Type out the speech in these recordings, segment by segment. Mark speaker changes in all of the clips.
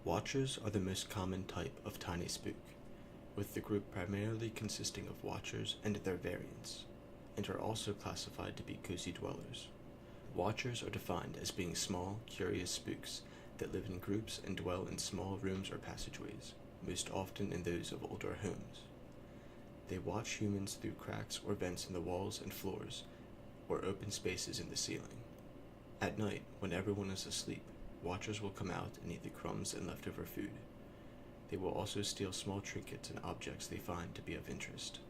Speaker 1: Watchers are the most common type of tiny spook, with the group primarily consisting of watchers and their variants, and are also classified to be cozy dwellers. Watchers are defined as being small, curious spooks that live in groups and dwell in small rooms or passageways, most often in those of older homes. They watch humans through cracks or vents in the walls and floors, or open spaces in the ceiling. At night, when everyone is asleep, watchers will come out and eat the crumbs and leftover food. They will also steal small trinkets and objects they find to be of interest.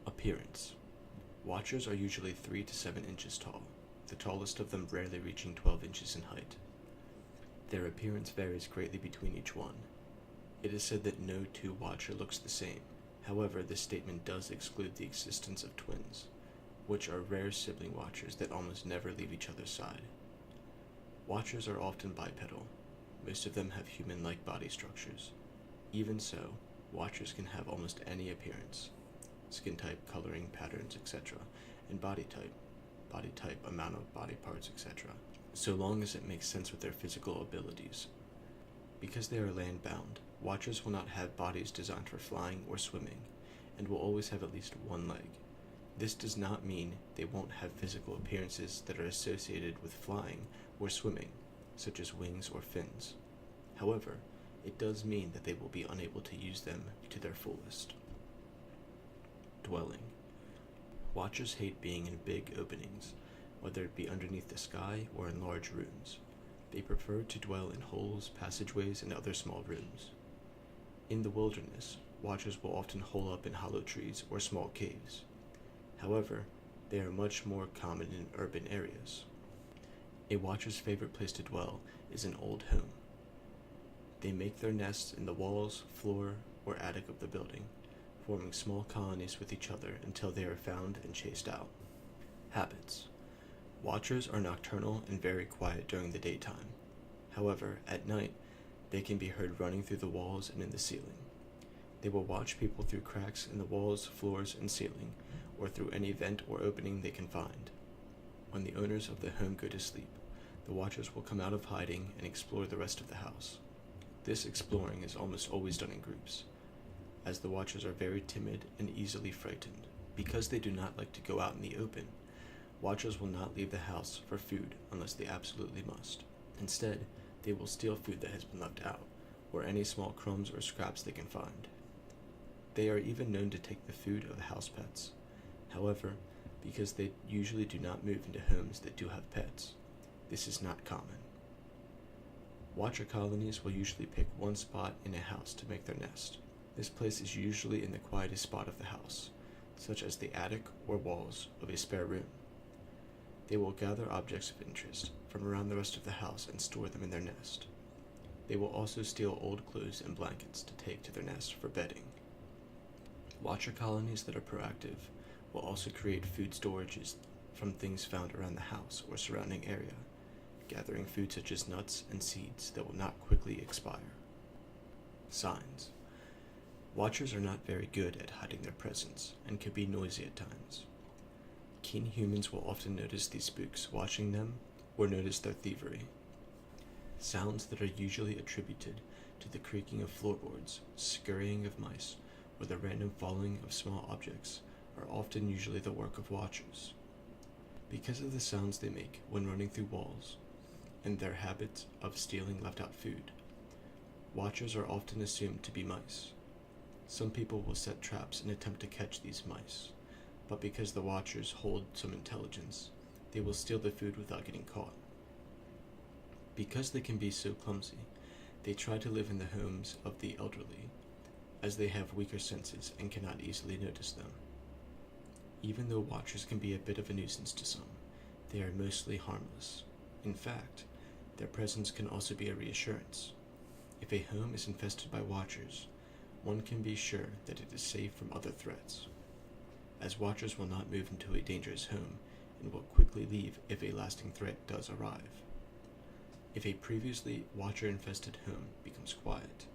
Speaker 1: Appearance. Watchers are usually 3 to 7 inches tall, the tallest of them rarely reaching 12 inches in height. Their appearance varies greatly between each one. It is said that no two watcher looks the same. However, this statement does exclude the existence of twins, which are rare sibling watchers that almost never leave each other's side. Watchers are often bipedal. Most of them have human-like body structures. Even so, watchers can have almost any appearance: skin type, coloring, patterns, etc., and body type, amount of body parts, etc., so long as it makes sense with their physical abilities. Because they are land-bound, watchers will not have bodies designed for flying or swimming, and will always have at least one leg. This does not mean they won't have physical appearances that are associated with flying or swimming, such as wings or fins. However, it does mean that they will be unable to use them to their fullest. Dwelling. Watchers hate being in big openings, whether it be underneath the sky or in large rooms. They prefer to dwell in holes, passageways, and other small rooms. In the wilderness, watchers will often hole up in hollow trees or small caves. However, they are much more common in urban areas. A watcher's favorite place to dwell is an old home. They make their nests in the walls, floor, or attic of the building, forming small colonies with each other until they are found and chased out. Habits. Watchers are nocturnal and very quiet during the daytime. However, at night, they can be heard running through the walls and in the ceiling. They will watch people through cracks in the walls, floors, and ceiling, or through any vent or opening they can find. When the owners of the home go to sleep, the watchers will come out of hiding and explore the rest of the house. This exploring is almost always done in groups, as the watchers are very timid and easily frightened. Because they do not like to go out in the open, watchers will not leave the house for food unless they absolutely must. Instead, they will steal food that has been left out, or any small crumbs or scraps they can find. They are even known to take the food of the house pets. However, because they usually do not move into homes that do have pets, this is not common. Watcher colonies will usually pick one spot in a house to make their nest. This place is usually in the quietest spot of the house, such as the attic or walls of a spare room. They will gather objects of interest from around the rest of the house and store them in their nest. They will also steal old clothes and blankets to take to their nest for bedding. Watcher colonies that are proactive will also create food storages from things found around the house or surrounding area, gathering food such as nuts and seeds that will not quickly expire. Signs. Watchers are not very good at hiding their presence and can be noisy at times. Keen humans will often notice these spooks watching them or notice their thievery. Sounds that are usually attributed to the creaking of floorboards, scurrying of mice, or the random falling of small objects are often usually the work of watchers. Because of the sounds they make when running through walls, and their habit of stealing left-out food, watchers are often assumed to be mice. Some people will set traps and attempt to catch these mice, but because the watchers hold some intelligence, they will steal the food without getting caught. Because they can be so clumsy, they try to live in the homes of the elderly, as they have weaker senses and cannot easily notice them. Even though watchers can be a bit of a nuisance to some, they are mostly harmless. In fact, their presence can also be a reassurance. If a home is infested by watchers, one can be sure that it is safe from other threats, as watchers will not move into a dangerous home and will quickly leave if a lasting threat does arrive. If a previously watcher-infested home becomes quiet,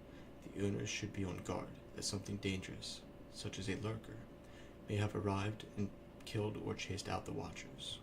Speaker 1: the owners should be on guard that something dangerous, such as a lurker, may have arrived and killed or chased out the watchers.